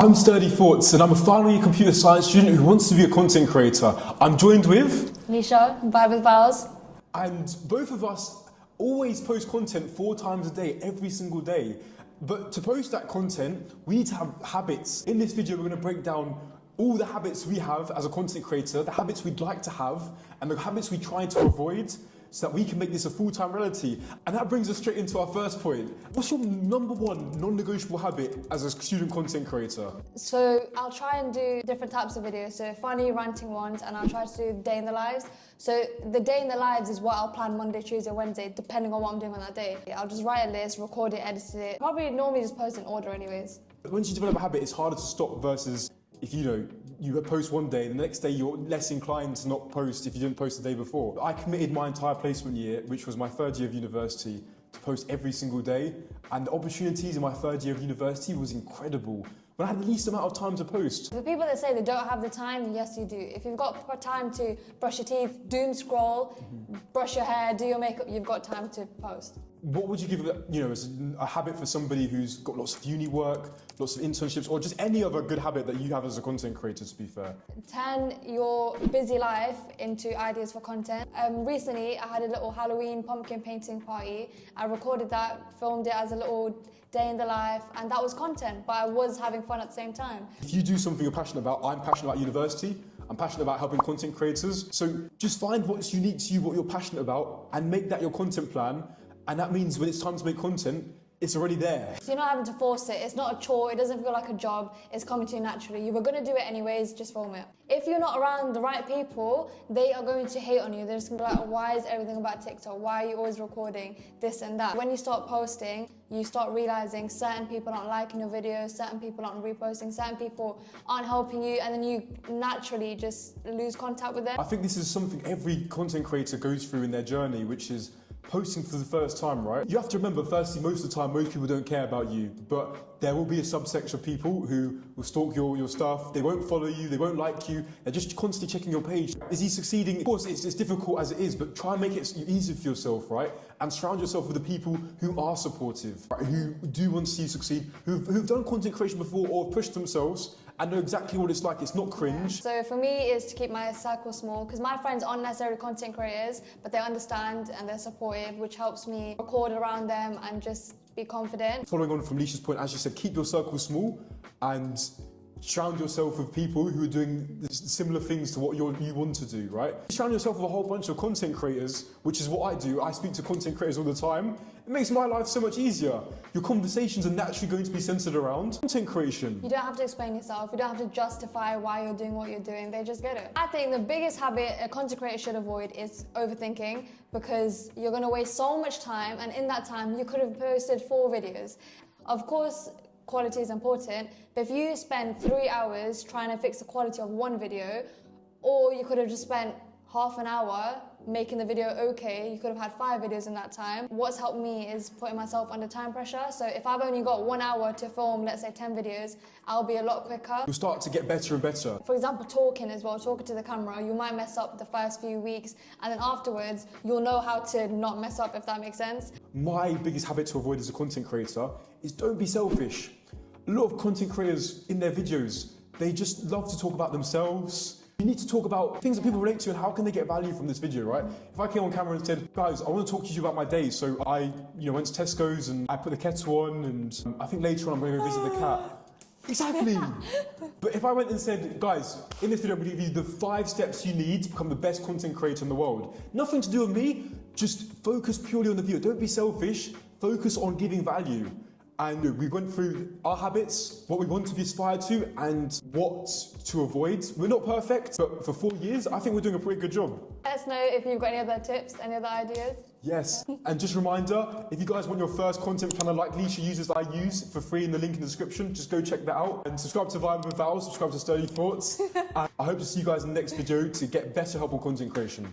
I'm Sturdy Thoughts and I'm a final year computer science student who wants to be a content creator. I'm joined with Nisha, Vibe with Vowels. And both of us always post content 4 times a day, every single day. But to post that content, we need to have habits. In this video, we're going to break down all the habits we have as a content creator, the habits we'd like to have, and the habits we try to avoid so that we can make this a full-time reality. And that brings us straight into our first point. What's your number one non-negotiable habit as a student content creator? So I'll try and do different types of videos, so funny, ranting ones, and I'll try to do day in the lives. So the day in the lives is what I'll plan Monday, Tuesday, Wednesday, depending on what I'm doing on that day. I'll just write a list, record it, edit it. Probably normally just post in order anyways. Once you develop a habit, it's harder to stop versus if you post one day, the next day you're less inclined to not post if you didn't post the day before. I committed my entire placement year, which was my 3rd year of university, to post every single day. And the opportunities in my 3rd year of university was incredible. When I had the least amount of time to post. The people that say they don't have the time, yes you do. If you've got time to brush your teeth, doom scroll, brush your hair, do your makeup, you've got time to post. What would you give as a habit for somebody who's got lots of uni work, lots of internships, or just any other good habit that you have as a content creator, to be fair? Turn your busy life into ideas for content. Recently, I had a little Halloween pumpkin painting party. I recorded that, filmed it as a little day in the life, and that was content, but I was having fun at the same time. If you do something you're passionate about, I'm passionate about university, I'm passionate about helping content creators. So just find what's unique to you, what you're passionate about, and make that your content plan. And that means when it's time to make content, it's already there. So you're not having to force it. It's not a chore. It doesn't feel like a job. It's coming to you naturally. You were going to do it anyways, just film it. If you're not around the right people, they are going to hate on you. They're just going to be like, why is everything about TikTok? Why are you always recording this and that? When you start posting, you start realizing certain people aren't liking your videos, certain people aren't reposting, certain people aren't helping you, and then you naturally just lose contact with them. I think this is something every content creator goes through in their journey, which is posting for the first time, right? You have to remember, firstly, most of the time, most people don't care about you, but there will be a subsection of people who will stalk your stuff. They won't follow you, they won't like you, they're just constantly checking your page. Is he succeeding? Of course, it's difficult as it is, but try and make it easier for yourself, right? And surround yourself with the people who are supportive, right? Who do want to see you succeed, who've done content creation before or have pushed themselves and know exactly what it's like. It's not cringe. So for me, it's to keep my circle small, because my friends aren't necessarily content creators, but they understand and they're supportive, which helps me record around them and just be confident. Following on from Leisha's point, as you said, keep your circle small and surround yourself with people who are doing similar things to what you want to do, right? Surround yourself with a whole bunch of content creators, which is what I do. I speak to content creators all the time. It makes my life so much easier. Your conversations are naturally going to be centered around content creation. You don't have to explain yourself. You don't have to justify why you're doing what you're doing. They just get it. I think the biggest habit a content creator should avoid is overthinking, because you're going to waste so much time, and in that time you could have posted 4 videos. Of course, quality is important, but if you spend 3 hours trying to fix the quality of one video, or you could have just spent half an hour making the video okay, you could have had 5 videos in that time. What's helped me is putting myself under time pressure. So if I've only got 1 hour to film, let's say 10 videos, I'll be a lot quicker. You'll start to get better and better. For example, talking as well, talking to the camera, you might mess up the first few weeks, and then afterwards, you'll know how to not mess up, if that makes sense. My biggest habit to avoid as a content creator is don't be selfish. A lot of content creators in their videos, they just love to talk about themselves. You need to talk about things that people relate to and how can they get value from this video, right? If I came on camera and said, guys, I want to talk to you about my day. So I went to Tesco's and I put the kettle on, and I think later on I'm going to go visit the cat. Exactly. But if I went and said, guys, in this video I'm going to give you the 5 steps you need to become the best content creator in the world. Nothing to do with me, just focus purely on the video. Don't be selfish, focus on giving value. And we went through our habits, what we want to be aspired to, and what to avoid. We're not perfect, but for 4 years, I think we're doing a pretty good job. Let us know if you've got any other tips, any other ideas. Yes, and just a reminder, if you guys want your first content planner like Leisha uses that I use for free in the link in the description, just go check that out. And subscribe to Vibe with Vowels, subscribe to Sturdy Thoughts. And I hope to see you guys in the next video to get better help on content creation.